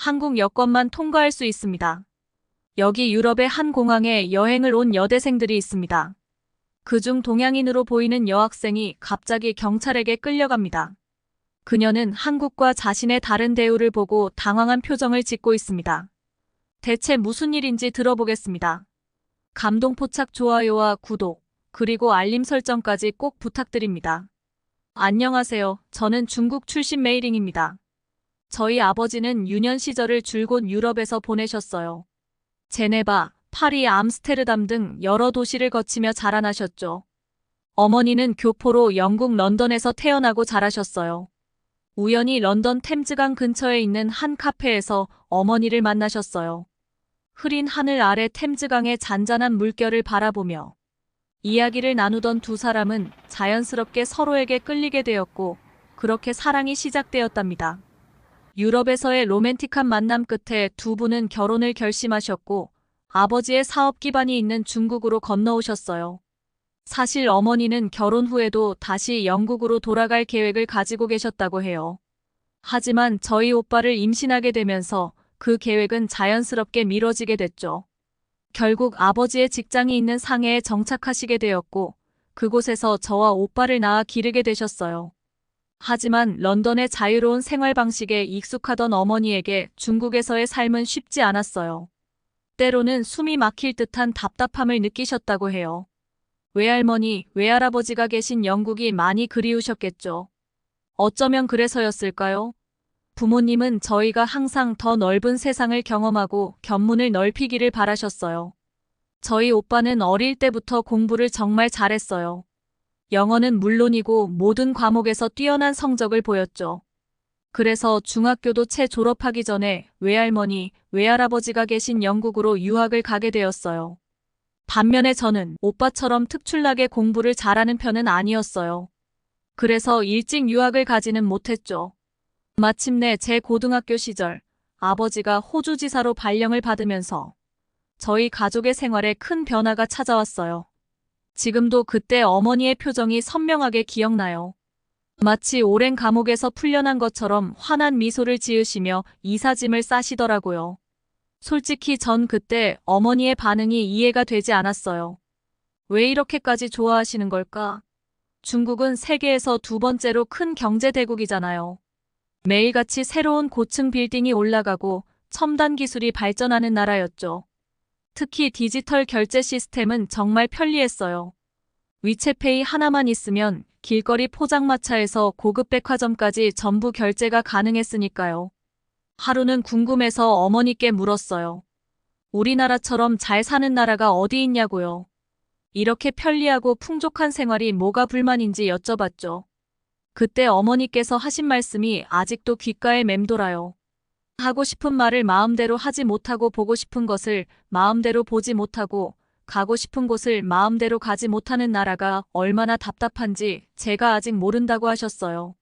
한국 여권만 통과할 수 있습니다. 여기 유럽의 한 공항에 여행을 온 여대생들이 있습니다. 그중 동양인으로 보이는 여학생이 갑자기 경찰에게 끌려갑니다. 그녀는 한국과 자신의 다른 대우를 보고 당황한 표정을 짓고 있습니다. 대체 무슨 일인지 들어보겠습니다. 감동 포착 좋아요와 구독, 그리고 알림 설정까지 꼭 부탁드립니다. 안녕하세요. 저는 중국 출신 메이링입니다. 저희 아버지는 유년 시절을 줄곧 유럽에서 보내셨어요. 제네바, 파리, 암스테르담 등 여러 도시를 거치며 자라나셨죠. 어머니는 교포로 영국 런던에서 태어나고 자라셨어요. 우연히 런던 템즈강 근처에 있는 한 카페에서 어머니를 만나셨어요. 흐린 하늘 아래 템즈강의 잔잔한 물결을 바라보며 이야기를 나누던 두 사람은 자연스럽게 서로에게 끌리게 되었고 그렇게 사랑이 시작되었답니다. 유럽에서의 로맨틱한 만남 끝에 두 분은 결혼을 결심하셨고 아버지의 사업 기반이 있는 중국으로 건너오셨어요. 사실 어머니는 결혼 후에도 다시 영국으로 돌아갈 계획을 가지고 계셨다고 해요. 하지만 저희 오빠를 임신하게 되면서 그 계획은 자연스럽게 미뤄지게 됐죠. 결국 아버지의 직장이 있는 상해에 정착하시게 되었고 그곳에서 저와 오빠를 낳아 기르게 되셨어요. 하지만 런던의 자유로운 생활 방식에 익숙하던 어머니에게 중국에서의 삶은 쉽지 않았어요. 때로는 숨이 막힐 듯한 답답함을 느끼셨다고 해요. 외할머니, 외할아버지가 계신 영국이 많이 그리우셨겠죠. 어쩌면 그래서였을까요? 부모님은 저희가 항상 더 넓은 세상을 경험하고 견문을 넓히기를 바라셨어요. 저희 오빠는 어릴 때부터 공부를 정말 잘했어요. 영어는 물론이고 모든 과목에서 뛰어난 성적을 보였죠. 그래서 중학교도 채 졸업하기 전에 외할머니, 외할아버지가 계신 영국으로 유학을 가게 되었어요. 반면에 저는 오빠처럼 특출나게 공부를 잘하는 편은 아니었어요. 그래서 일찍 유학을 가지는 못했죠. 마침내 제 고등학교 시절 아버지가 호주 지사로 발령을 받으면서 저희 가족의 생활에 큰 변화가 찾아왔어요. 지금도 그때 어머니의 표정이 선명하게 기억나요. 마치 오랜 감옥에서 풀려난 것처럼 환한 미소를 지으시며 이삿짐을 싸시더라고요. 솔직히 전 그때 어머니의 반응이 이해가 되지 않았어요. 왜 이렇게까지 좋아하시는 걸까? 중국은 세계에서 두 번째로 큰 경제대국이잖아요. 매일같이 새로운 고층 빌딩이 올라가고 첨단 기술이 발전하는 나라였죠. 특히 디지털 결제 시스템은 정말 편리했어요. 위챗페이 하나만 있으면 길거리 포장마차에서 고급 백화점까지 전부 결제가 가능했으니까요. 하루는 궁금해서 어머니께 물었어요. 우리나라처럼 잘 사는 나라가 어디 있냐고요. 이렇게 편리하고 풍족한 생활이 뭐가 불만인지 여쭤봤죠. 그때 어머니께서 하신 말씀이 아직도 귓가에 맴돌아요. 하고 싶은 말을 마음대로 하지 못하고 보고 싶은 것을 마음대로 보지 못하고 가고 싶은 곳을 마음대로 가지 못하는 나라가 얼마나 답답한지 제가 아직 모른다고 하셨어요.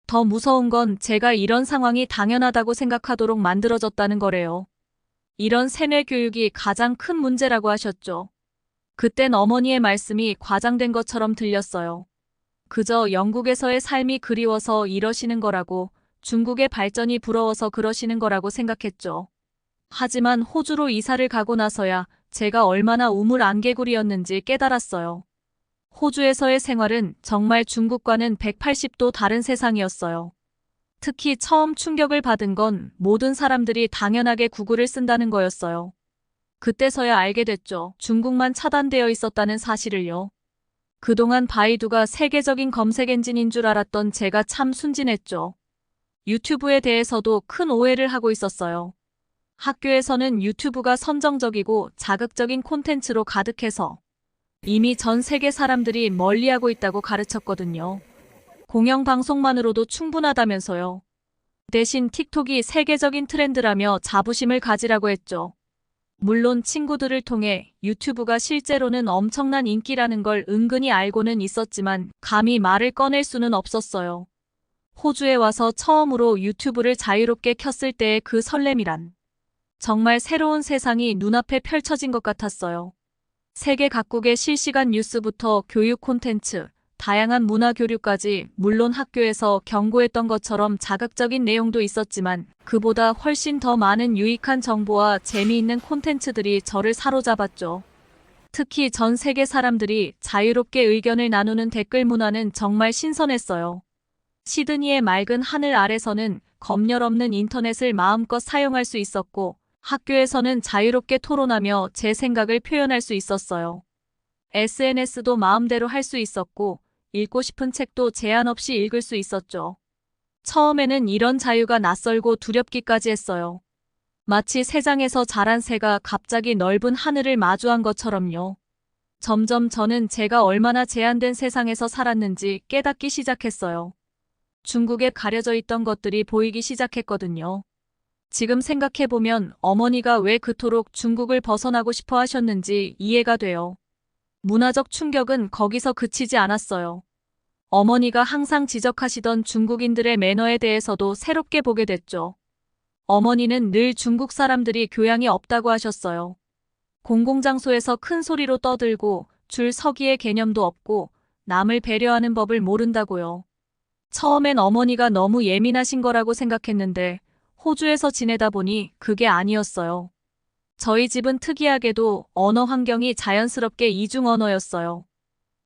더 무서운 건 제가 이런 상황이 당연하다고 생각하도록 만들어졌다는 거래요. 이런 세뇌 교육이 가장 큰 문제라고 하셨죠. 그땐 어머니의 말씀이 과장된 것처럼 들렸어요. 그저 영국에서의 삶이 그리워서 이러시는 거라고, 중국의 발전이 부러워서 그러시는 거라고 생각했죠. 하지만 호주로 이사를 가고 나서야 제가 얼마나 우물안개구리였는지 깨달았어요. 호주에서의 생활은 정말 중국과는 180도 다른 세상이었어요. 특히 처음 충격을 받은 건 모든 사람들이 당연하게 구글을 쓴다는 거였어요. 그때서야 알게 됐죠. 중국만 차단되어 있었다는 사실을요. 그동안 바이두가 세계적인 검색 엔진인 줄 알았던 제가 참 순진했죠. 유튜브에 대해서도 큰 오해를 하고 있었어요. 학교에서는 유튜브가 선정적이고 자극적인 콘텐츠로 가득해서 이미 전 세계 사람들이 멀리하고 있다고 가르쳤거든요. 공영방송만으로도 충분하다면서요. 대신 틱톡이 세계적인 트렌드라며 자부심을 가지라고 했죠. 물론 친구들을 통해 유튜브가 실제로는 엄청난 인기라는 걸 은근히 알고는 있었지만 감히 말을 꺼낼 수는 없었어요. 호주에 와서 처음으로 유튜브를 자유롭게 켰을 때의 그 설렘이란 정말 새로운 세상이 눈앞에 펼쳐진 것 같았어요. 세계 각국의 실시간 뉴스부터 교육 콘텐츠, 다양한 문화 교류까지, 물론 학교에서 경고했던 것처럼 자극적인 내용도 있었지만 그보다 훨씬 더 많은 유익한 정보와 재미있는 콘텐츠들이 저를 사로잡았죠. 특히 전 세계 사람들이 자유롭게 의견을 나누는 댓글 문화는 정말 신선했어요. 시드니의 맑은 하늘 아래서는 검열 없는 인터넷을 마음껏 사용할 수 있었고, 학교에서는 자유롭게 토론하며 제 생각을 표현할 수 있었어요. SNS도 마음대로 할 수 있었고, 읽고 싶은 책도 제한 없이 읽을 수 있었죠. 처음에는 이런 자유가 낯설고 두렵기까지 했어요. 마치 새장에서 자란 새가 갑자기 넓은 하늘을 마주한 것처럼요. 점점 저는 제가 얼마나 제한된 세상에서 살았는지 깨닫기 시작했어요. 중국에 가려져 있던 것들이 보이기 시작했거든요. 지금 생각해보면 어머니가 왜 그토록 중국을 벗어나고 싶어 하셨는지 이해가 돼요. 문화적 충격은 거기서 그치지 않았어요. 어머니가 항상 지적하시던 중국인들의 매너에 대해서도 새롭게 보게 됐죠. 어머니는 늘 중국 사람들이 교양이 없다고 하셨어요. 공공장소에서 큰 소리로 떠들고 줄 서기의 개념도 없고 남을 배려하는 법을 모른다고요. 처음엔 어머니가 너무 예민하신 거라고 생각했는데 호주에서 지내다 보니 그게 아니었어요. 저희 집은 특이하게도 언어 환경이 자연스럽게 이중 언어였어요.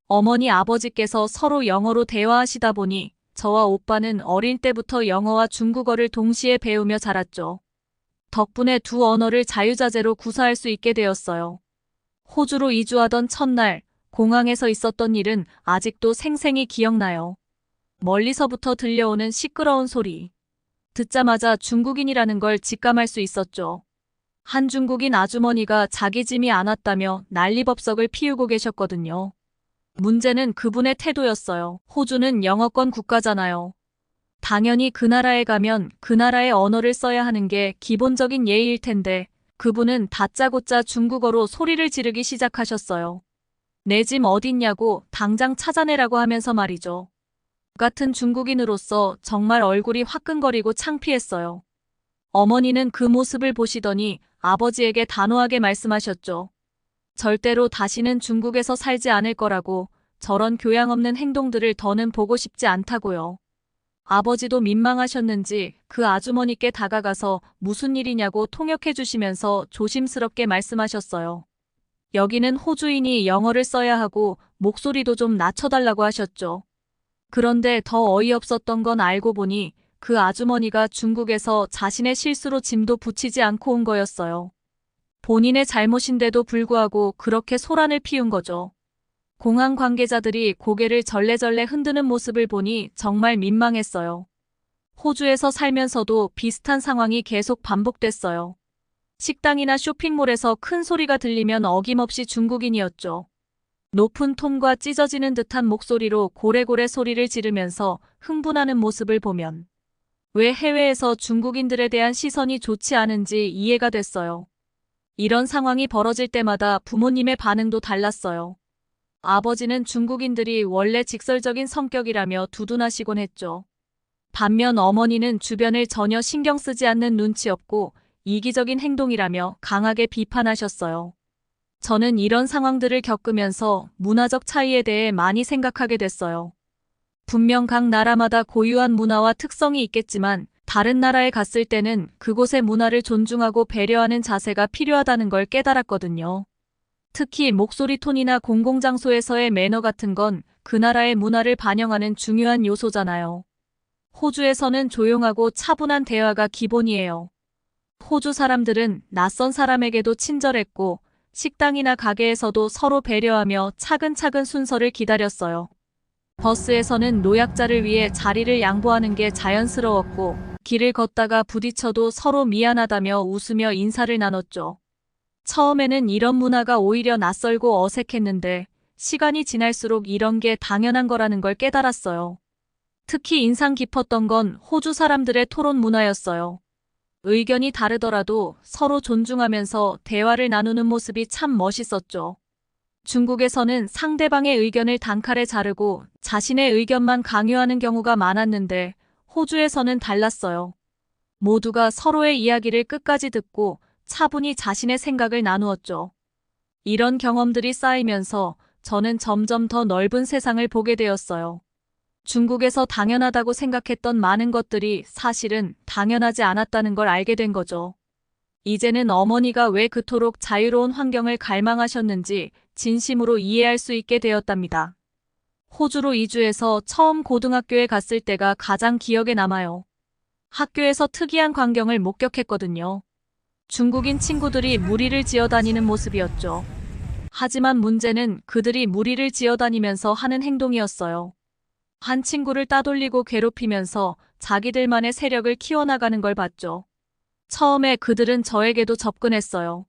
어머니 아버지께서 서로 영어로 대화하시다 보니 저와 오빠는 어릴 때부터 영어와 중국어를 동시에 배우며 자랐죠. 덕분에 두 언어를 자유자재로 구사할 수 있게 되었어요. 호주로 이주하던 첫날, 공항에서 있었던 일은 아직도 생생히 기억나요. 멀리서부터 들려오는 시끄러운 소리. 듣자마자 중국인이라는 걸 직감할 수 있었죠. 한 중국인 아주머니가 자기 짐이 안 왔다며 난리법석을 피우고 계셨거든요. 문제는 그분의 태도였어요. 호주는 영어권 국가잖아요. 당연히 그 나라에 가면 그 나라의 언어를 써야 하는 게 기본적인 예의일 텐데 그분은 다짜고짜 중국어로 소리를 지르기 시작하셨어요. 내 짐 어딨냐고 당장 찾아내라고 하면서 말이죠. 같은 중국인으로서 정말 얼굴이 화끈거리고 창피했어요. 어머니는 그 모습을 보시더니 아버지에게 단호하게 말씀하셨죠. 절대로 다시는 중국에서 살지 않을 거라고, 저런 교양 없는 행동들을 더는 보고 싶지 않다고요. 아버지도 민망하셨는지 그 아주머니께 다가가서 무슨 일이냐고 통역해 주시면서 조심스럽게 말씀하셨어요. 여기는 호주인이 영어를 써야 하고 목소리도 좀 낮춰달라고 하셨죠. 그런데 더 어이없었던 건 알고 보니 그 아주머니가 중국에서 자신의 실수로 짐도 붙이지 않고 온 거였어요. 본인의 잘못인데도 불구하고 그렇게 소란을 피운 거죠. 공항 관계자들이 고개를 절레절레 흔드는 모습을 보니 정말 민망했어요. 호주에서 살면서도 비슷한 상황이 계속 반복됐어요. 식당이나 쇼핑몰에서 큰 소리가 들리면 어김없이 중국인이었죠. 높은 톤과 찢어지는 듯한 목소리로 고래고래 소리를 지르면서 흥분하는 모습을 보면 왜 해외에서 중국인들에 대한 시선이 좋지 않은지 이해가 됐어요. 이런 상황이 벌어질 때마다 부모님의 반응도 달랐어요. 아버지는 중국인들이 원래 직설적인 성격이라며 두둔하시곤 했죠. 반면 어머니는 주변을 전혀 신경 쓰지 않는 눈치 없고 이기적인 행동이라며 강하게 비판하셨어요. 저는 이런 상황들을 겪으면서 문화적 차이에 대해 많이 생각하게 됐어요. 분명 각 나라마다 고유한 문화와 특성이 있겠지만 다른 나라에 갔을 때는 그곳의 문화를 존중하고 배려하는 자세가 필요하다는 걸 깨달았거든요. 특히 목소리 톤이나 공공장소에서의 매너 같은 건 그 나라의 문화를 반영하는 중요한 요소잖아요. 호주에서는 조용하고 차분한 대화가 기본이에요. 호주 사람들은 낯선 사람에게도 친절했고 식당이나 가게에서도 서로 배려하며 차근차근 순서를 기다렸어요. 버스에서는 노약자를 위해 자리를 양보하는 게 자연스러웠고 길을 걷다가 부딪혀도 서로 미안하다며 웃으며 인사를 나눴죠. 처음에는 이런 문화가 오히려 낯설고 어색했는데 시간이 지날수록 이런 게 당연한 거라는 걸 깨달았어요. 특히 인상 깊었던 건 호주 사람들의 토론 문화였어요. 의견이 다르더라도 서로 존중하면서 대화를 나누는 모습이 참 멋있었죠. 중국에서는 상대방의 의견을 단칼에 자르고 자신의 의견만 강요하는 경우가 많았는데 호주에서는 달랐어요. 모두가 서로의 이야기를 끝까지 듣고 차분히 자신의 생각을 나누었죠. 이런 경험들이 쌓이면서 저는 점점 더 넓은 세상을 보게 되었어요. 중국에서 당연하다고 생각했던 많은 것들이 사실은 당연하지 않았다는 걸 알게 된 거죠. 이제는 어머니가 왜 그토록 자유로운 환경을 갈망하셨는지 진심으로 이해할 수 있게 되었답니다. 호주로 이주해서 처음 고등학교에 갔을 때가 가장 기억에 남아요. 학교에서 특이한 광경을 목격했거든요. 중국인 친구들이 무리를 지어 다니는 모습이었죠. 하지만 문제는 그들이 무리를 지어 다니면서 하는 행동이었어요. 한 친구를 따돌리고 괴롭히면서 자기들만의 세력을 키워나가는 걸 봤죠. 처음에 그들은 저에게도 접근했어요.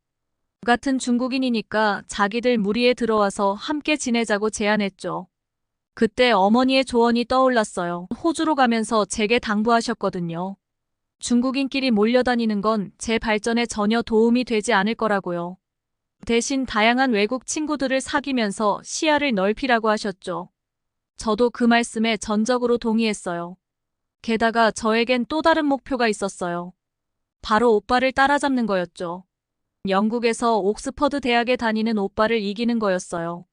같은 중국인이니까 자기들 무리에 들어와서 함께 지내자고 제안했죠. 그때 어머니의 조언이 떠올랐어요. 호주로 가면서 제게 당부하셨거든요. 중국인끼리 몰려다니는 건 제 발전에 전혀 도움이 되지 않을 거라고요. 대신 다양한 외국 친구들을 사귀면서 시야를 넓히라고 하셨죠. 저도 그 말씀에 전적으로 동의했어요. 게다가 저에겐 또 다른 목표가 있었어요. 바로 오빠를 따라잡는 거였죠. 영국에서 옥스퍼드 대학에 다니는 오빠를 이기는 거였어요.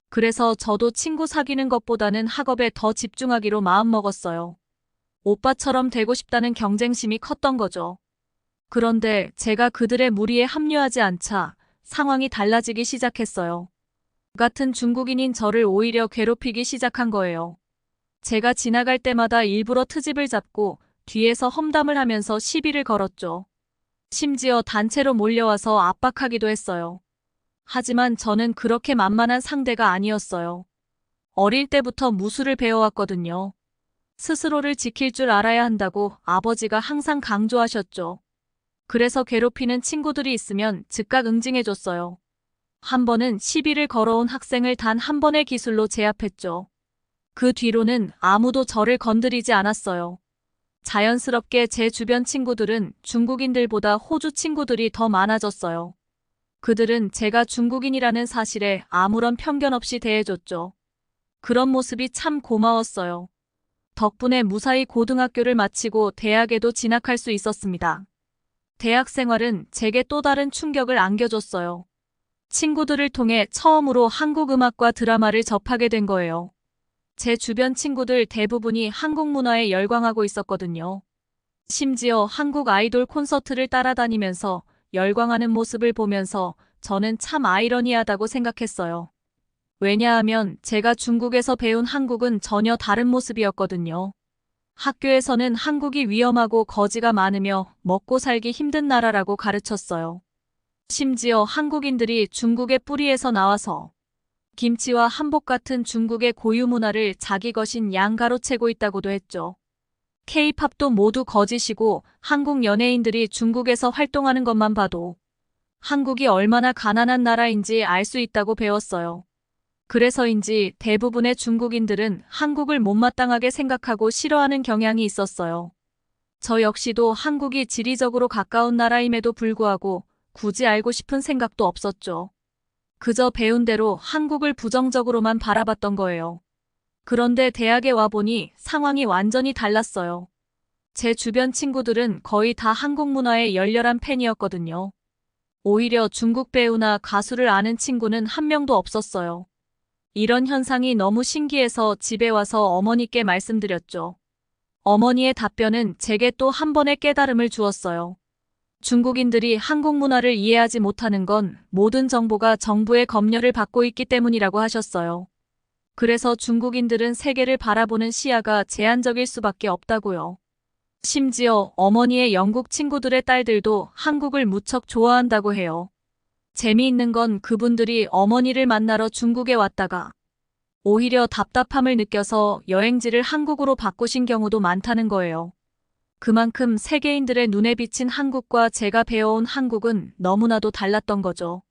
그래서 저도 친구 사귀는 것보다는 학업에 더 집중하기로 마음먹었어요. 오빠처럼 되고 싶다는 경쟁심이 컸던 거죠. 그런데 제가 그들의 무리에 합류하지 않자 상황이 달라지기 시작했어요. 같은 중국인인 저를 오히려 괴롭히기 시작한 거예요. 제가 지나갈 때마다 일부러 트집을 잡고 뒤에서 험담을 하면서 시비를 걸었죠. 심지어 단체로 몰려와서 압박하기도 했어요. 하지만 저는 그렇게 만만한 상대가 아니었어요. 어릴 때부터 무술을 배워왔거든요. 스스로를 지킬 줄 알아야 한다고 아버지가 항상 강조하셨죠. 그래서 괴롭히는 친구들이 있으면 즉각 응징해줬어요. 한 번은 시비를 걸어온 학생을 단 한 번의 기술로 제압했죠. 그 뒤로는 아무도 저를 건드리지 않았어요. 자연스럽게 제 주변 친구들은 중국인들보다 호주 친구들이 더 많아졌어요. 그들은 제가 중국인이라는 사실에 아무런 편견 없이 대해줬죠. 그런 모습이 참 고마웠어요. 덕분에 무사히 고등학교를 마치고 대학에도 진학할 수 있었습니다. 대학 생활은 제게 또 다른 충격을 안겨줬어요. 친구들을 통해 처음으로 한국 음악과 드라마를 접하게 된 거예요. 제 주변 친구들 대부분이 한국 문화에 열광하고 있었거든요. 심지어 한국 아이돌 콘서트를 따라다니면서 열광하는 모습을 보면서 저는 참 아이러니하다고 생각했어요. 왜냐하면 제가 중국에서 배운 한국은 전혀 다른 모습이었거든요. 학교에서는 한국이 위험하고 거지가 많으며 먹고 살기 힘든 나라라고 가르쳤어요. 심지어 한국인들이 중국의 뿌리에서 나와서 김치와 한복 같은 중국의 고유 문화를 자기 것인 양가로 채고 있다고도 했죠. K-팝도 모두 거짓이고 한국 연예인들이 중국에서 활동하는 것만 봐도 한국이 얼마나 가난한 나라인지 알 수 있다고 배웠어요. 그래서인지 대부분의 중국인들은 한국을 못마땅하게 생각하고 싫어하는 경향이 있었어요. 저 역시도 한국이 지리적으로 가까운 나라임에도 불구하고 굳이 알고 싶은 생각도 없었죠. 그저 배운 대로 한국을 부정적으로만 바라봤던 거예요. 그런데 대학에 와보니 상황이 완전히 달랐어요. 제 주변 친구들은 거의 다 한국 문화의 열렬한 팬이었거든요. 오히려 중국 배우나 가수를 아는 친구는 한 명도 없었어요. 이런 현상이 너무 신기해서 집에 와서 어머니께 말씀드렸죠. 어머니의 답변은 제게 또 한 번의 깨달음을 주었어요. 중국인들이 한국 문화를 이해하지 못하는 건 모든 정보가 정부의 검열을 받고 있기 때문이라고 하셨어요. 그래서 중국인들은 세계를 바라보는 시야가 제한적일 수밖에 없다고요. 심지어 어머니의 영국 친구들의 딸들도 한국을 무척 좋아한다고 해요. 재미있는 건 그분들이 어머니를 만나러 중국에 왔다가 오히려 답답함을 느껴서 여행지를 한국으로 바꾸신 경우도 많다는 거예요. 그만큼 세계인들의 눈에 비친 한국과 제가 배워온 한국은 너무나도 달랐던 거죠.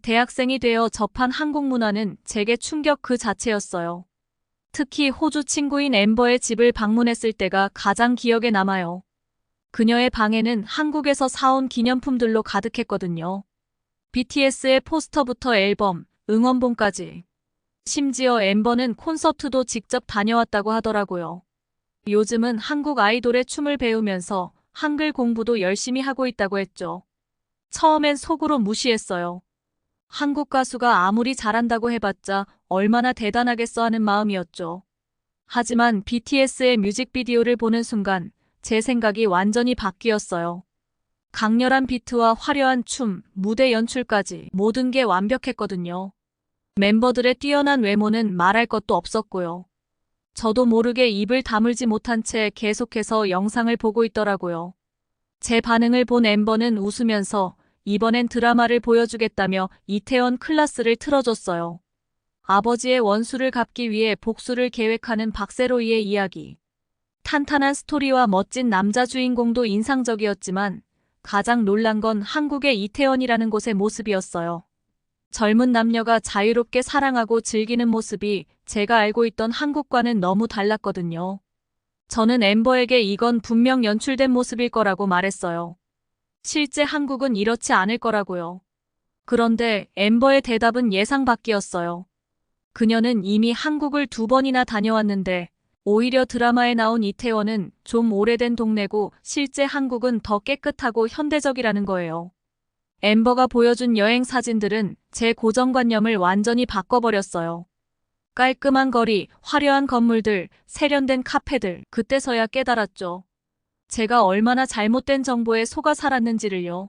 대학생이 되어 접한 한국 문화는 제게 충격 그 자체였어요. 특히 호주 친구인 엠버의 집을 방문했을 때가 가장 기억에 남아요. 그녀의 방에는 한국에서 사온 기념품들로 가득했거든요. BTS의 포스터부터 앨범, 응원봉까지. 심지어 엠버는 콘서트도 직접 다녀왔다고 하더라고요. 요즘은 한국 아이돌의 춤을 배우면서 한글 공부도 열심히 하고 있다고 했죠. 처음엔 속으로 무시했어요. 한국 가수가 아무리 잘한다고 해봤자 얼마나 대단하겠어 하는 마음이었죠. 하지만 BTS의 뮤직비디오를 보는 순간 제 생각이 완전히 바뀌었어요. 강렬한 비트와 화려한 춤, 무대 연출까지 모든 게 완벽했거든요. 멤버들의 뛰어난 외모는 말할 것도 없었고요. 저도 모르게 입을 다물지 못한 채 계속해서 영상을 보고 있더라고요. 제 반응을 본 엠버는 웃으면서 이번엔 드라마를 보여주겠다며 이태원 클라스를 틀어줬어요. 아버지의 원수를 갚기 위해 복수를 계획하는 박세로이의 이야기. 탄탄한 스토리와 멋진 남자 주인공도 인상적이었지만 가장 놀란 건 한국의 이태원이라는 곳의 모습이었어요. 젊은 남녀가 자유롭게 사랑하고 즐기는 모습이 제가 알고 있던 한국과는 너무 달랐거든요. 저는 엠버에게 이건 분명 연출된 모습일 거라고 말했어요. 실제 한국은 이렇지 않을 거라고요. 그런데 엠버의 대답은 예상 밖이었어요. 그녀는 이미 한국을 2번이나 다녀왔는데 오히려 드라마에 나온 이태원은 좀 오래된 동네고 실제 한국은 더 깨끗하고 현대적이라는 거예요. 엠버가 보여준 여행 사진들은 제 고정관념을 완전히 바꿔버렸어요. 깔끔한 거리, 화려한 건물들, 세련된 카페들, 그때서야 깨달았죠. 제가 얼마나 잘못된 정보에 속아 살았는지를요.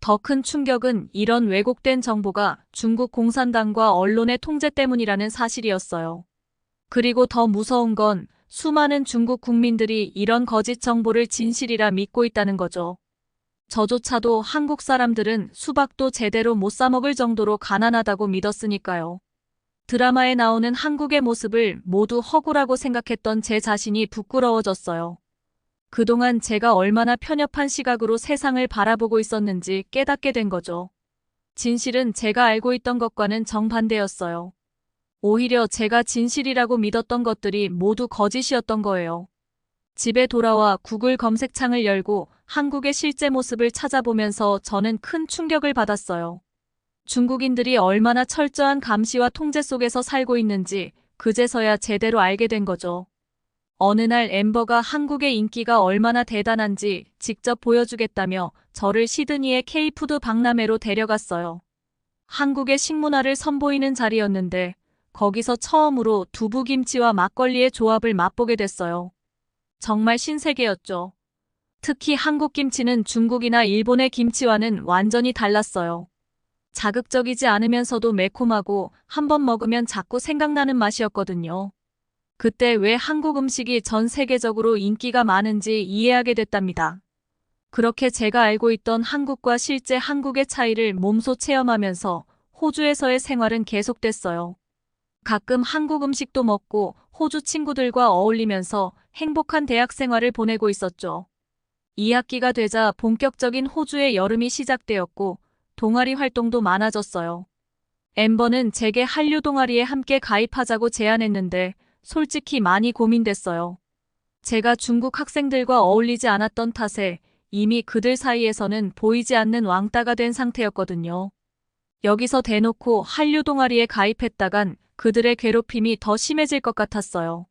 더 큰 충격은 이런 왜곡된 정보가 중국 공산당과 언론의 통제 때문이라는 사실이었어요. 그리고 더 무서운 건 수많은 중국 국민들이 이런 거짓 정보를 진실이라 믿고 있다는 거죠. 저조차도 한국 사람들은 수박도 제대로 못 사 먹을 정도로 가난하다고 믿었으니까요. 드라마에 나오는 한국의 모습을 모두 허구라고 생각했던 제 자신이 부끄러워졌어요. 그동안 제가 얼마나 편협한 시각으로 세상을 바라보고 있었는지 깨닫게 된 거죠. 진실은 제가 알고 있던 것과는 정반대였어요. 오히려 제가 진실이라고 믿었던 것들이 모두 거짓이었던 거예요. 집에 돌아와 구글 검색창을 열고 한국의 실제 모습을 찾아보면서 저는 큰 충격을 받았어요. 중국인들이 얼마나 철저한 감시와 통제 속에서 살고 있는지 그제서야 제대로 알게 된 거죠. 어느 날 엠버가 한국의 인기가 얼마나 대단한지 직접 보여주겠다며 저를 시드니의 K푸드 박람회로 데려갔어요. 한국의 식문화를 선보이는 자리였는데 거기서 처음으로 두부김치와 막걸리의 조합을 맛보게 됐어요. 정말 신세계였죠. 특히 한국 김치는 중국이나 일본의 김치와는 완전히 달랐어요. 자극적이지 않으면서도 매콤하고 한 번 먹으면 자꾸 생각나는 맛이었거든요. 그때 왜 한국 음식이 전 세계적으로 인기가 많은지 이해하게 됐답니다. 그렇게 제가 알고 있던 한국과 실제 한국의 차이를 몸소 체험하면서 호주에서의 생활은 계속됐어요. 가끔 한국 음식도 먹고 호주 친구들과 어울리면서 행복한 대학 생활을 보내고 있었죠. 2학기가 되자 본격적인 호주의 여름이 시작되었고 동아리 활동도 많아졌어요. 엠버는 제게 한류 동아리에 함께 가입하자고 제안했는데 솔직히 많이 고민됐어요. 제가 중국 학생들과 어울리지 않았던 탓에 이미 그들 사이에서는 보이지 않는 왕따가 된 상태였거든요. 여기서 대놓고 한류 동아리에 가입했다간 그들의 괴롭힘이 더 심해질 것 같았어요.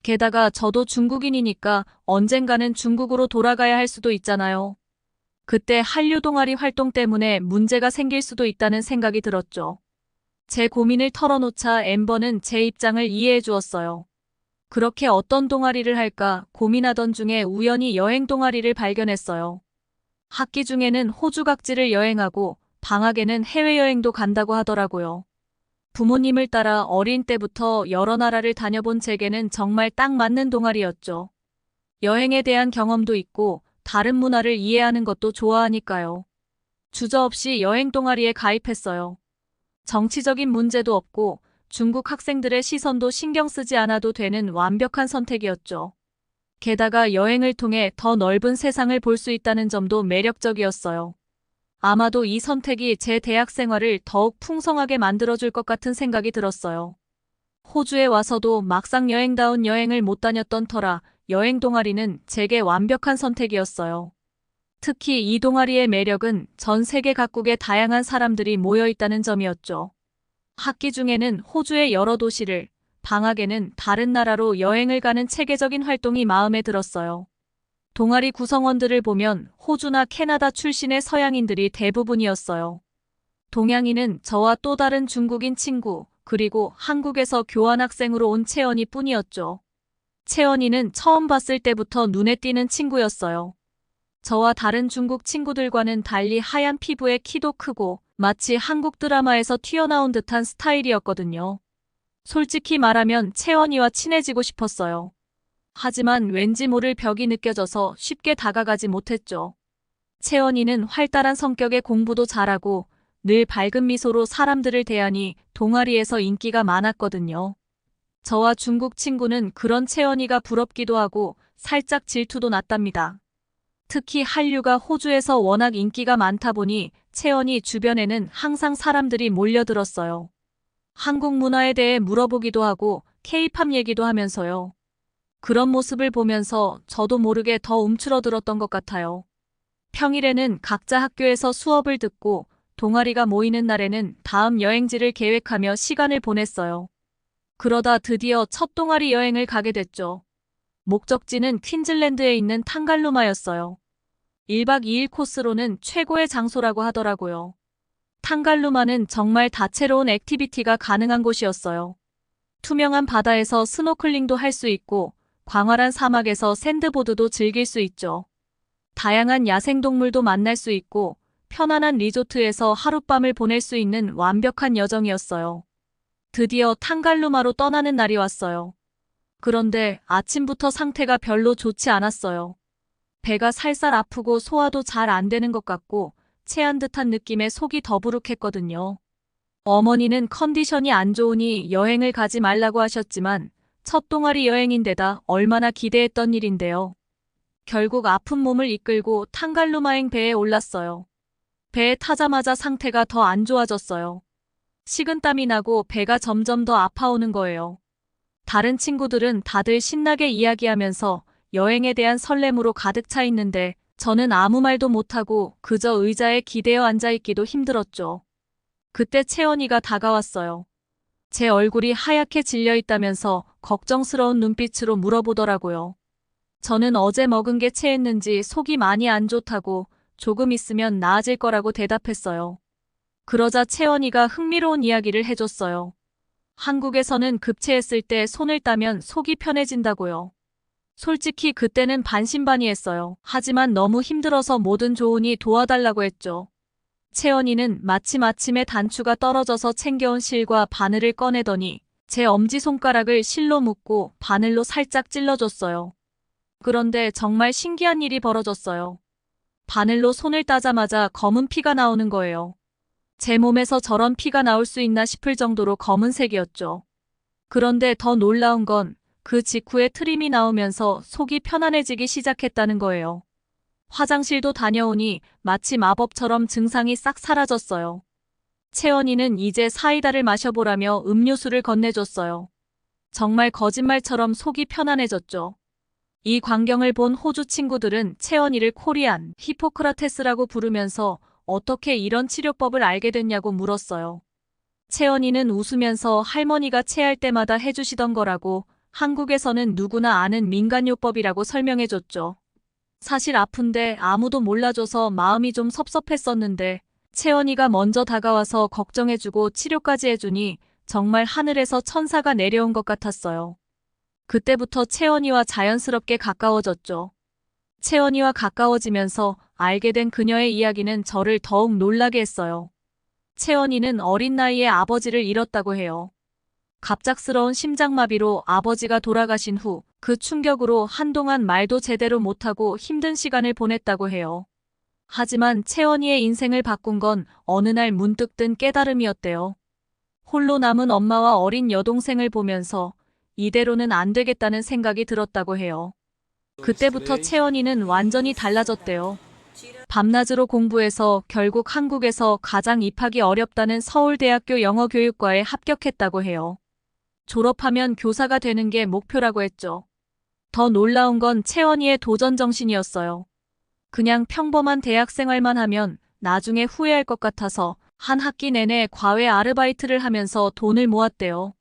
게다가 저도 중국인이니까 언젠가는 중국으로 돌아가야 할 수도 있잖아요. 그때 한류 동아리 활동 때문에 문제가 생길 수도 있다는 생각이 들었죠. 제 고민을 털어놓자 엠버는 제 입장을 이해해 주었어요. 그렇게 어떤 동아리를 할까 고민하던 중에 우연히 여행 동아리를 발견했어요. 학기 중에는 호주 각지를 여행하고 방학에는 해외여행도 간다고 하더라고요. 부모님을 따라 어린 때부터 여러 나라를 다녀본 제게는 정말 딱 맞는 동아리였죠. 여행에 대한 경험도 있고 다른 문화를 이해하는 것도 좋아하니까요. 주저없이 여행 동아리에 가입했어요. 정치적인 문제도 없고 중국 학생들의 시선도 신경 쓰지 않아도 되는 완벽한 선택이었죠. 게다가 여행을 통해 더 넓은 세상을 볼 수 있다는 점도 매력적이었어요. 아마도 이 선택이 제 대학 생활을 더욱 풍성하게 만들어줄 것 같은 생각이 들었어요. 호주에 와서도 막상 여행다운 여행을 못 다녔던 터라 여행 동아리는 제게 완벽한 선택이었어요. 특히 이 동아리의 매력은 전 세계 각국의 다양한 사람들이 모여 있다는 점이었죠. 학기 중에는 호주의 여러 도시를, 방학에는 다른 나라로 여행을 가는 체계적인 활동이 마음에 들었어요. 동아리 구성원들을 보면 호주나 캐나다 출신의 서양인들이 대부분이었어요. 동양인은 저와 또 다른 중국인 친구, 그리고 한국에서 교환학생으로 온 채연이 뿐이었죠. 채연이는 처음 봤을 때부터 눈에 띄는 친구였어요. 저와 다른 중국 친구들과는 달리 하얀 피부에 키도 크고 마치 한국 드라마에서 튀어나온 듯한 스타일이었거든요. 솔직히 말하면 채연이와 친해지고 싶었어요. 하지만 왠지 모를 벽이 느껴져서 쉽게 다가가지 못했죠. 채연이는 활달한 성격에 공부도 잘하고 늘 밝은 미소로 사람들을 대하니 동아리에서 인기가 많았거든요. 저와 중국 친구는 그런 채연이가 부럽기도 하고 살짝 질투도 났답니다. 특히 한류가 호주에서 워낙 인기가 많다 보니 채연이 주변에는 항상 사람들이 몰려들었어요. 한국 문화에 대해 물어보기도 하고 K-팝 얘기도 하면서요. 그런 모습을 보면서 저도 모르게 더 움츠러들었던 것 같아요. 평일에는 각자 학교에서 수업을 듣고 동아리가 모이는 날에는 다음 여행지를 계획하며 시간을 보냈어요. 그러다 드디어 첫 동아리 여행을 가게 됐죠. 목적지는 퀸즐랜드에 있는 탕갈루마였어요. 1박 2일 코스로는 최고의 장소라고 하더라고요. 탕갈루마는 정말 다채로운 액티비티가 가능한 곳이었어요. 투명한 바다에서 스노클링도 할 수 있고 광활한 사막에서 샌드보드도 즐길 수 있죠. 다양한 야생동물도 만날 수 있고 편안한 리조트에서 하룻밤을 보낼 수 있는 완벽한 여정이었어요. 드디어 탕갈루마로 떠나는 날이 왔어요. 그런데 아침부터 상태가 별로 좋지 않았어요. 배가 살살 아프고 소화도 잘 안 되는 것 같고 체한 듯한 느낌에 속이 더부룩했거든요. 어머니는 컨디션이 안 좋으니 여행을 가지 말라고 하셨지만 첫 동아리 여행인데다 얼마나 기대했던 일인데요. 결국 아픈 몸을 이끌고 탕갈루마행 배에 올랐어요. 배에 타자마자 상태가 더 안 좋아졌어요. 식은땀이 나고 배가 점점 더 아파오는 거예요. 다른 친구들은 다들 신나게 이야기하면서 여행에 대한 설렘으로 가득 차 있는데 저는 아무 말도 못하고 그저 의자에 기대어 앉아있기도 힘들었죠. 그때 채연이가 다가왔어요. 제 얼굴이 하얗게 질려 있다면서 걱정스러운 눈빛으로 물어보더라고요. 저는 어제 먹은 게 체했는지 속이 많이 안 좋다고 조금 있으면 나아질 거라고 대답했어요. 그러자 채연이가 흥미로운 이야기를 해줬어요. 한국에서는 급체했을 때 손을 따면 속이 편해진다고요. 솔직히 그때는 반신반의했어요. 하지만 너무 힘들어서 뭐든 좋으니 도와달라고 했죠. 채연이는 마침 아침에 단추가 떨어져서 챙겨온 실과 바늘을 꺼내더니 제 엄지손가락을 실로 묶고 바늘로 살짝 찔러줬어요. 그런데 정말 신기한 일이 벌어졌어요. 바늘로 손을 따자마자 검은 피가 나오는 거예요. 제 몸에서 저런 피가 나올 수 있나 싶을 정도로 검은색이었죠. 그런데 더 놀라운 건 그 직후에 트림이 나오면서 속이 편안해지기 시작했다는 거예요. 화장실도 다녀오니 마치 마법처럼 증상이 싹 사라졌어요. 채연이는 이제 사이다를 마셔보라며 음료수를 건네줬어요. 정말 거짓말처럼 속이 편안해졌죠. 이 광경을 본 호주 친구들은 채연이를 코리안 히포크라테스라고 부르면서 어떻게 이런 치료법을 알게 됐냐고 물었어요. 채연이는 웃으면서 할머니가 체할 때마다 해주시던 거라고 한국에서는 누구나 아는 민간요법이라고 설명해줬죠. 사실 아픈데 아무도 몰라줘서 마음이 좀 섭섭했었는데 채연이가 먼저 다가와서 걱정해주고 치료까지 해주니 정말 하늘에서 천사가 내려온 것 같았어요. 그때부터 채연이와 자연스럽게 가까워졌죠. 채연이와 가까워지면서 알게 된 그녀의 이야기는 저를 더욱 놀라게 했어요. 채연이는 어린 나이에 아버지를 잃었다고 해요. 갑작스러운 심장마비로 아버지가 돌아가신 후 그 충격으로 한동안 말도 제대로 못하고 힘든 시간을 보냈다고 해요. 하지만 채연이의 인생을 바꾼 건 어느 날 문득 든 깨달음이었대요. 홀로 남은 엄마와 어린 여동생을 보면서 이대로는 안 되겠다는 생각이 들었다고 해요. 그때부터 채연이는 완전히 달라졌대요. 밤낮으로 공부해서 결국 한국에서 가장 입학이 어렵다는 서울대학교 영어교육과에 합격했다고 해요. 졸업하면 교사가 되는 게 목표라고 했죠. 더 놀라운 건 채연이의 도전 정신이었어요. 그냥 평범한 대학 생활만 하면 나중에 후회할 것 같아서 한 학기 내내 과외 아르바이트를 하면서 돈을 모았대요.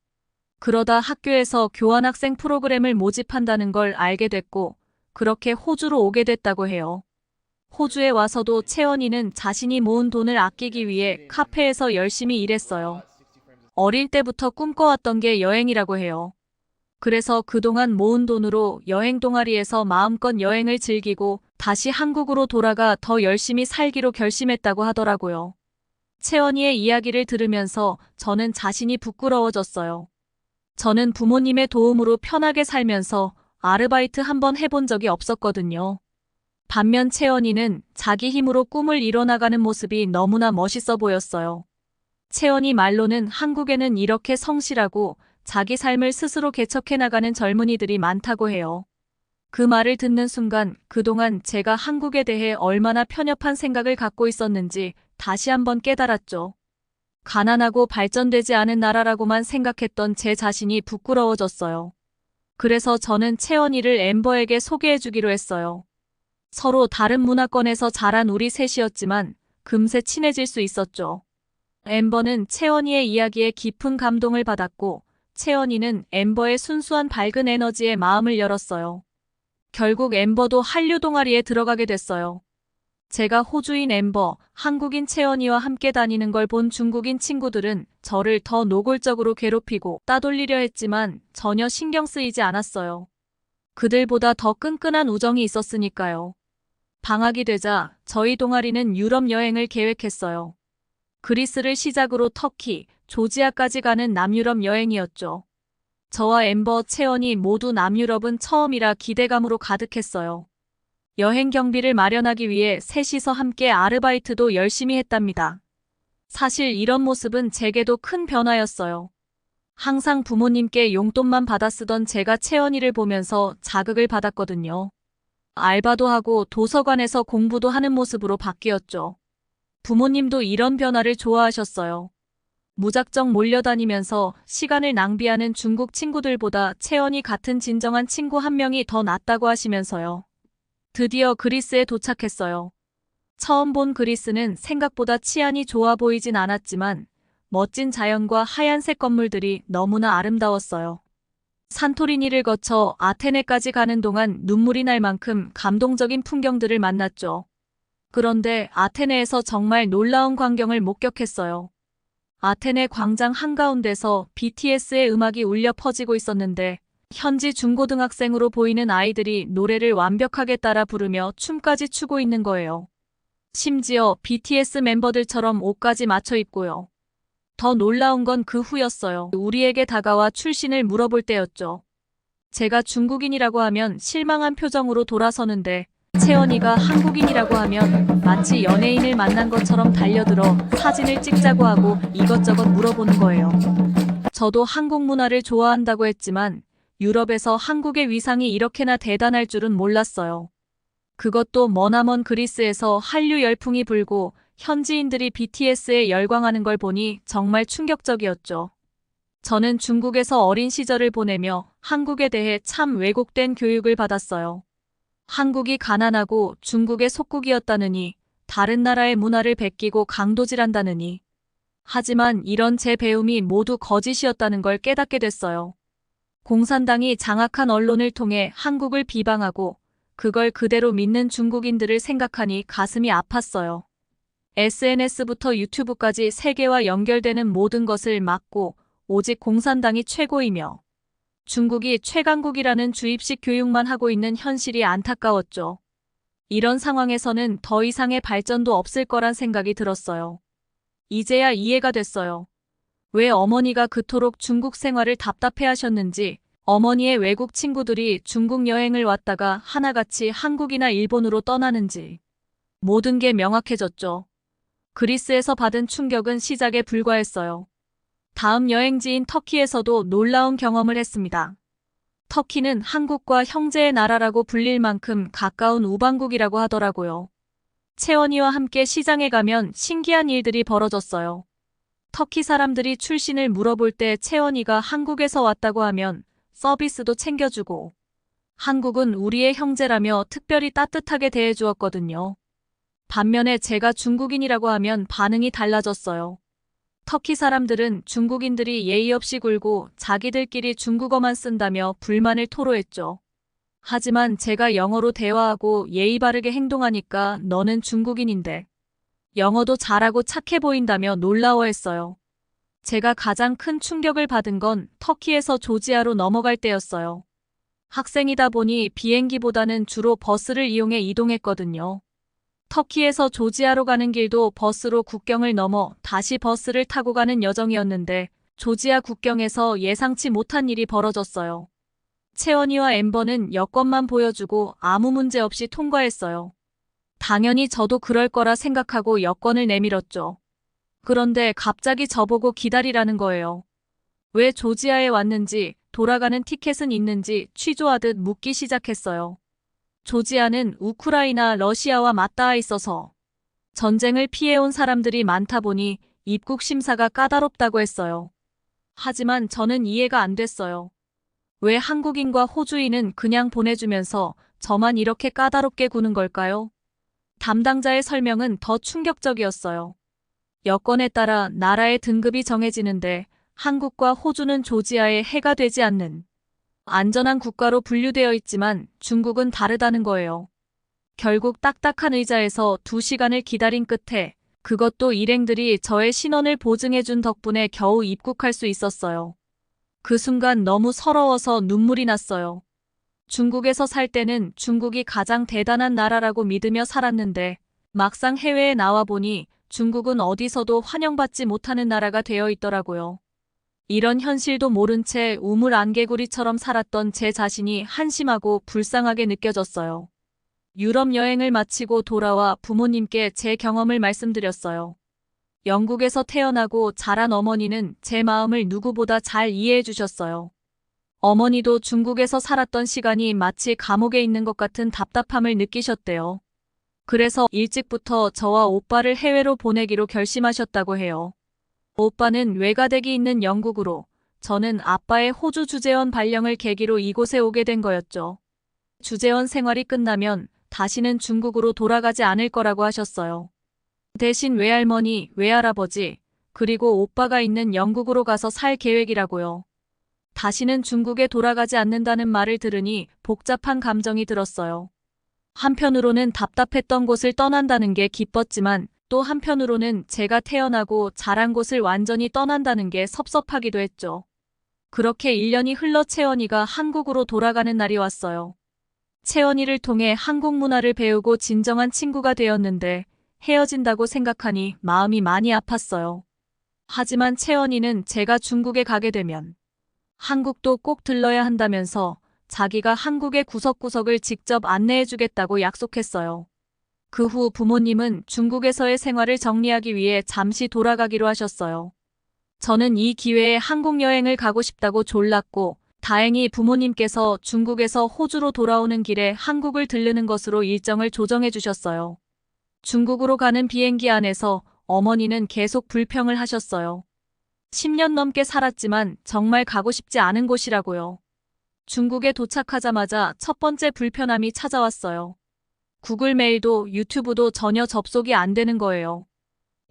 그러다 학교에서 교환학생 프로그램을 모집한다는 걸 알게 됐고 그렇게 호주로 오게 됐다고 해요. 호주에 와서도 채원이는 자신이 모은 돈을 아끼기 위해 카페에서 열심히 일했어요. 어릴 때부터 꿈꿔왔던 게 여행이라고 해요. 그래서 그동안 모은 돈으로 여행 동아리에서 마음껏 여행을 즐기고 다시 한국으로 돌아가 더 열심히 살기로 결심했다고 하더라고요. 채원이의 이야기를 들으면서 저는 자신이 부끄러워졌어요. 저는 부모님의 도움으로 편하게 살면서 아르바이트 한번 해본 적이 없었거든요. 반면 채원이는 자기 힘으로 꿈을 이뤄나가는 모습이 너무나 멋있어 보였어요. 채원이 말로는 한국에는 이렇게 성실하고 자기 삶을 스스로 개척해 나가는 젊은이들이 많다고 해요. 그 말을 듣는 순간 그동안 제가 한국에 대해 얼마나 편협한 생각을 갖고 있었는지 다시 한번 깨달았죠. 가난하고 발전되지 않은 나라라고만 생각했던 제 자신이 부끄러워졌어요. 그래서 저는 채원이를 엠버에게 소개해주기로 했어요. 서로 다른 문화권에서 자란 우리 셋이었지만 금세 친해질 수 있었죠. 엠버는 채원이의 이야기에 깊은 감동을 받았고 채원이는 엠버의 순수한 밝은 에너지에 마음을 열었어요. 결국 엠버도 한류 동아리에 들어가게 됐어요. 제가 호주인 엠버, 한국인 채원이와 함께 다니는 걸 본 중국인 친구들은 저를 더 노골적으로 괴롭히고 따돌리려 했지만 전혀 신경 쓰이지 않았어요. 그들보다 더 끈끈한 우정이 있었으니까요. 방학이 되자 저희 동아리는 유럽 여행을 계획했어요. 그리스를 시작으로 터키, 조지아까지 가는 남유럽 여행이었죠. 저와 엠버, 채원이 모두 남유럽은 처음이라 기대감으로 가득했어요. 여행 경비를 마련하기 위해 셋이서 함께 아르바이트도 열심히 했답니다. 사실 이런 모습은 제게도 큰 변화였어요. 항상 부모님께 용돈만 받아 쓰던 제가 채원이를 보면서 자극을 받았거든요. 알바도 하고 도서관에서 공부도 하는 모습으로 바뀌었죠. 부모님도 이런 변화를 좋아하셨어요. 무작정 몰려다니면서 시간을 낭비하는 중국 친구들보다 채원이 같은 진정한 친구 한 명이 더 낫다고 하시면서요. 드디어 그리스에 도착했어요. 처음 본 그리스는 생각보다 치안이 좋아 보이진 않았지만 멋진 자연과 하얀색 건물들이 너무나 아름다웠어요. 산토리니를 거쳐 아테네까지 가는 동안 눈물이 날 만큼 감동적인 풍경들을 만났죠. 그런데 아테네에서 정말 놀라운 광경을 목격했어요. 아테네 광장 한가운데서 BTS의 음악이 울려 퍼지고 있었는데 현지 중고등학생으로 보이는 아이들이 노래를 완벽하게 따라 부르며 춤까지 추고 있는 거예요. 심지어 BTS 멤버들처럼 옷까지 맞춰 입고요. 더 놀라운 건 그 후였어요. 우리에게 다가와 출신을 물어볼 때였죠. 제가 중국인이라고 하면 실망한 표정으로 돌아서는데 채원이가 한국인이라고 하면 마치 연예인을 만난 것처럼 달려들어 사진을 찍자고 하고 이것저것 물어보는 거예요. 저도 한국 문화를 좋아한다고 했지만 유럽에서 한국의 위상이 이렇게나 대단할 줄은 몰랐어요. 그것도 머나먼 그리스에서 한류 열풍이 불고 현지인들이 BTS에 열광하는 걸 보니 정말 충격적이었죠. 저는 중국에서 어린 시절을 보내며 한국에 대해 참 왜곡된 교육을 받았어요. 한국이 가난하고 중국의 속국이었다느니, 다른 나라의 문화를 베끼고 강도질한다느니. 하지만 이런 제 배움이 모두 거짓이었다는 걸 깨닫게 됐어요. 공산당이 장악한 언론을 통해 한국을 비방하고 그걸 그대로 믿는 중국인들을 생각하니 가슴이 아팠어요. SNS부터 유튜브까지 세계와 연결되는 모든 것을 막고 오직 공산당이 최고이며 중국이 최강국이라는 주입식 교육만 하고 있는 현실이 안타까웠죠. 이런 상황에서는 더 이상의 발전도 없을 거란 생각이 들었어요. 이제야 이해가 됐어요. 왜 어머니가 그토록 중국 생활을 답답해하셨는지, 어머니의 외국 친구들이 중국 여행을 왔다가 하나같이 한국이나 일본으로 떠나는지. 모든 게 명확해졌죠. 그리스에서 받은 충격은 시작에 불과했어요. 다음 여행지인 터키에서도 놀라운 경험을 했습니다. 터키는 한국과 형제의 나라라고 불릴 만큼 가까운 우방국이라고 하더라고요. 채원이와 함께 시장에 가면 신기한 일들이 벌어졌어요. 터키 사람들이 출신을 물어볼 때 채원이가 한국에서 왔다고 하면 서비스도 챙겨주고, 한국은 우리의 형제라며 특별히 따뜻하게 대해주었거든요. 반면에 제가 중국인이라고 하면 반응이 달라졌어요. 터키 사람들은 중국인들이 예의 없이 굴고 자기들끼리 중국어만 쓴다며 불만을 토로했죠. 하지만 제가 영어로 대화하고 예의 바르게 행동하니까 너는 중국인인데 영어도 잘하고 착해 보인다며 놀라워했어요. 제가 가장 큰 충격을 받은 건 터키에서 조지아로 넘어갈 때였어요. 학생이다 보니 비행기보다는 주로 버스를 이용해 이동했거든요. 터키에서 조지아로 가는 길도 버스로 국경을 넘어 다시 버스를 타고 가는 여정이었는데 조지아 국경에서 예상치 못한 일이 벌어졌어요. 채원이와 엠버는 여권만 보여주고 아무 문제 없이 통과했어요. 당연히 저도 그럴 거라 생각하고 여권을 내밀었죠. 그런데 갑자기 저보고 기다리라는 거예요. 왜 조지아에 왔는지, 돌아가는 티켓은 있는지 취조하듯 묻기 시작했어요. 조지아는 우크라이나, 러시아와 맞닿아 있어서 전쟁을 피해온 사람들이 많다 보니 입국 심사가 까다롭다고 했어요. 하지만 저는 이해가 안 됐어요. 왜 한국인과 호주인은 그냥 보내주면서 저만 이렇게 까다롭게 구는 걸까요? 담당자의 설명은 더 충격적이었어요. 여건에 따라 나라의 등급이 정해지는데 한국과 호주는 조지아에 해가 되지 않는 안전한 국가로 분류되어 있지만 중국은 다르다는 거예요. 결국 딱딱한 의자에서 2시간을 기다린 끝에 그것도 일행들이 저의 신원을 보증해준 덕분에 겨우 입국할 수 있었어요. 그 순간 너무 서러워서 눈물이 났어요. 중국에서 살 때는 중국이 가장 대단한 나라라고 믿으며 살았는데 막상 해외에 나와 보니 중국은 어디서도 환영받지 못하는 나라가 되어 있더라고요. 이런 현실도 모른 채 우물 안개구리처럼 살았던 제 자신이 한심하고 불쌍하게 느껴졌어요. 유럽 여행을 마치고 돌아와 부모님께 제 경험을 말씀드렸어요. 영국에서 태어나고 자란 어머니는 제 마음을 누구보다 잘 이해해 주셨어요. 어머니도 중국에서 살았던 시간이 마치 감옥에 있는 것 같은 답답함을 느끼셨대요. 그래서 일찍부터 저와 오빠를 해외로 보내기로 결심하셨다고 해요. 오빠는 외가댁이 있는 영국으로, 저는 아빠의 호주 주재원 발령을 계기로 이곳에 오게 된 거였죠. 주재원 생활이 끝나면 다시는 중국으로 돌아가지 않을 거라고 하셨어요. 대신 외할머니, 외할아버지, 그리고 오빠가 있는 영국으로 가서 살 계획이라고요. 다시는 중국에 돌아가지 않는다는 말을 들으니 복잡한 감정이 들었어요. 한편으로는 답답했던 곳을 떠난다는 게 기뻤지만 또 한편으로는 제가 태어나고 자란 곳을 완전히 떠난다는 게 섭섭하기도 했죠. 그렇게 1년이 흘러 채원이가 한국으로 돌아가는 날이 왔어요. 채원이를 통해 한국 문화를 배우고 진정한 친구가 되었는데 헤어진다고 생각하니 마음이 많이 아팠어요. 하지만 채원이는 제가 중국에 가게 되면 한국도 꼭 들러야 한다면서 자기가 한국의 구석구석을 직접 안내해주겠다고 약속했어요. 그 후 부모님은 중국에서의 생활을 정리하기 위해 잠시 돌아가기로 하셨어요. 저는 이 기회에 한국 여행을 가고 싶다고 졸랐고 다행히 부모님께서 중국에서 호주로 돌아오는 길에 한국을 들르는 것으로 일정을 조정해 주셨어요. 중국으로 가는 비행기 안에서 어머니는 계속 불평을 하셨어요. 10년 넘게 살았지만 정말 가고 싶지 않은 곳이라고요. 중국에 도착하자마자 첫 번째 불편함이 찾아왔어요. 구글 메일도 유튜브도 전혀 접속이 안 되는 거예요.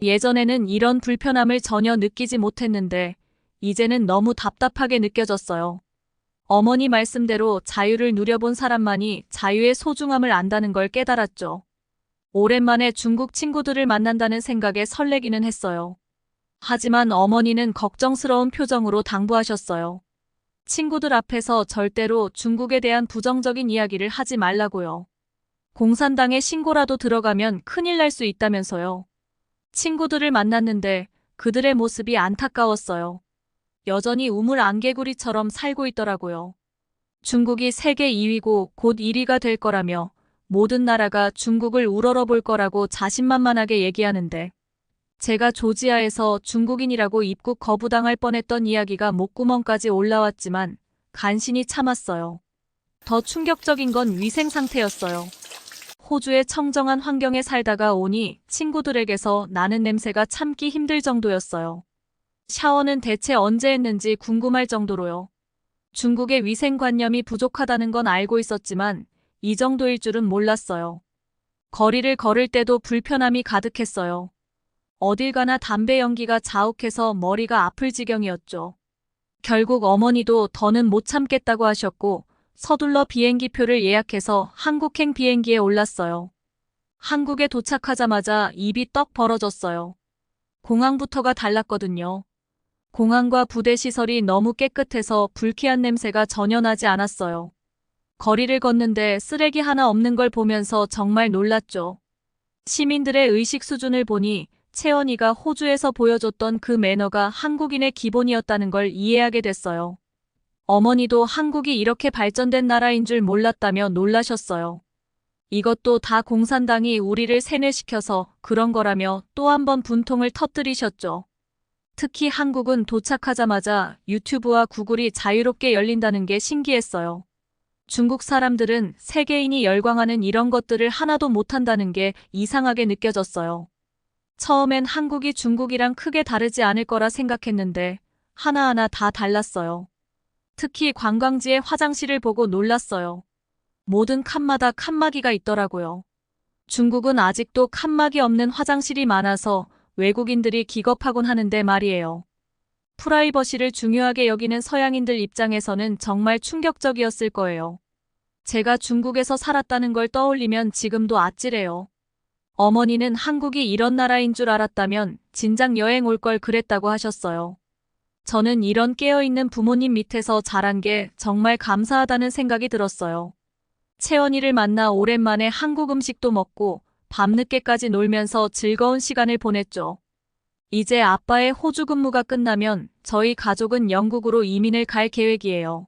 예전에는 이런 불편함을 전혀 느끼지 못했는데 이제는 너무 답답하게 느껴졌어요. 어머니 말씀대로 자유를 누려본 사람만이 자유의 소중함을 안다는 걸 깨달았죠. 오랜만에 중국 친구들을 만난다는 생각에 설레기는 했어요. 하지만 어머니는 걱정스러운 표정으로 당부하셨어요. 친구들 앞에서 절대로 중국에 대한 부정적인 이야기를 하지 말라고요. 공산당에 신고라도 들어가면 큰일 날 수 있다면서요. 친구들을 만났는데 그들의 모습이 안타까웠어요. 여전히 우물 안개구리처럼 살고 있더라고요. 중국이 세계 2위고 곧 1위가 될 거라며 모든 나라가 중국을 우러러볼 거라고 자신만만하게 얘기하는데 제가 조지아에서 중국인이라고 입국 거부당할 뻔했던 이야기가 목구멍까지 올라왔지만 간신히 참았어요. 더 충격적인 건 위생 상태였어요. 호주의 청정한 환경에 살다가 오니 친구들에게서 나는 냄새가 참기 힘들 정도였어요. 샤워는 대체 언제 했는지 궁금할 정도로요. 중국의 위생관념이 부족하다는 건 알고 있었지만 이 정도일 줄은 몰랐어요. 거리를 걸을 때도 불편함이 가득했어요. 어딜 가나 담배 연기가 자욱해서 머리가 아플 지경이었죠. 결국 어머니도 더는 못 참겠다고 하셨고 서둘러 비행기표를 예약해서 한국행 비행기에 올랐어요. 한국에 도착하자마자 입이 떡 벌어졌어요. 공항부터가 달랐거든요. 공항과 부대 시설이 너무 깨끗해서 불쾌한 냄새가 전혀 나지 않았어요. 거리를 걷는데 쓰레기 하나 없는 걸 보면서 정말 놀랐죠. 시민들의 의식 수준을 보니 채원이가 호주에서 보여줬던 그 매너가 한국인의 기본이었다는 걸 이해하게 됐어요. 어머니도 한국이 이렇게 발전된 나라인 줄 몰랐다며 놀라셨어요. 이것도 다 공산당이 우리를 세뇌시켜서 그런 거라며 또 한 번 분통을 터뜨리셨죠. 특히 한국은 도착하자마자 유튜브와 구글이 자유롭게 열린다는 게 신기했어요. 중국 사람들은 세계인이 열광하는 이런 것들을 하나도 못한다는 게 이상하게 느껴졌어요. 처음엔 한국이 중국이랑 크게 다르지 않을 거라 생각했는데 하나하나 다 달랐어요. 특히 관광지의 화장실을 보고 놀랐어요. 모든 칸마다 칸막이가 있더라고요. 중국은 아직도 칸막이 없는 화장실이 많아서 외국인들이 기겁하곤 하는데 말이에요. 프라이버시를 중요하게 여기는 서양인들 입장에서는 정말 충격적이었을 거예요. 제가 중국에서 살았다는 걸 떠올리면 지금도 아찔해요. 어머니는 한국이 이런 나라인 줄 알았다면 진작 여행 올 걸 그랬다고 하셨어요. 저는 이런 깨어있는 부모님 밑에서 자란 게 정말 감사하다는 생각이 들었어요. 채원이를 만나 오랜만에 한국 음식도 먹고 밤늦게까지 놀면서 즐거운 시간을 보냈죠. 이제 아빠의 호주 근무가 끝나면 저희 가족은 영국으로 이민을 갈 계획이에요.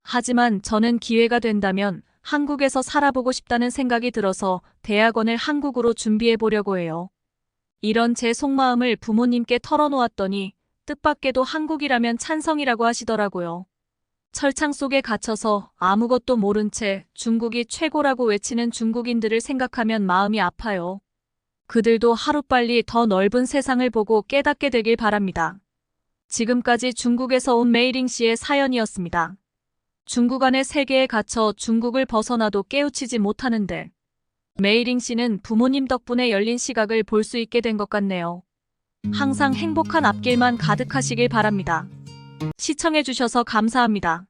하지만 저는 기회가 된다면 한국에서 살아보고 싶다는 생각이 들어서 대학원을 한국으로 준비해 보려고 해요. 이런 제 속마음을 부모님께 털어놓았더니 뜻밖에도 한국이라면 찬성이라고 하시더라고요. 철창 속에 갇혀서 아무것도 모른 채 중국이 최고라고 외치는 중국인들을 생각하면 마음이 아파요. 그들도 하루빨리 더 넓은 세상을 보고 깨닫게 되길 바랍니다. 지금까지 중국에서 온 메이링 씨의 사연이었습니다. 중국 안의 세계에 갇혀 중국을 벗어나도 깨우치지 못하는데 메이링 씨는 부모님 덕분에 열린 시각을 볼 수 있게 된 것 같네요. 항상 행복한 앞길만 가득하시길 바랍니다. 시청해주셔서 감사합니다.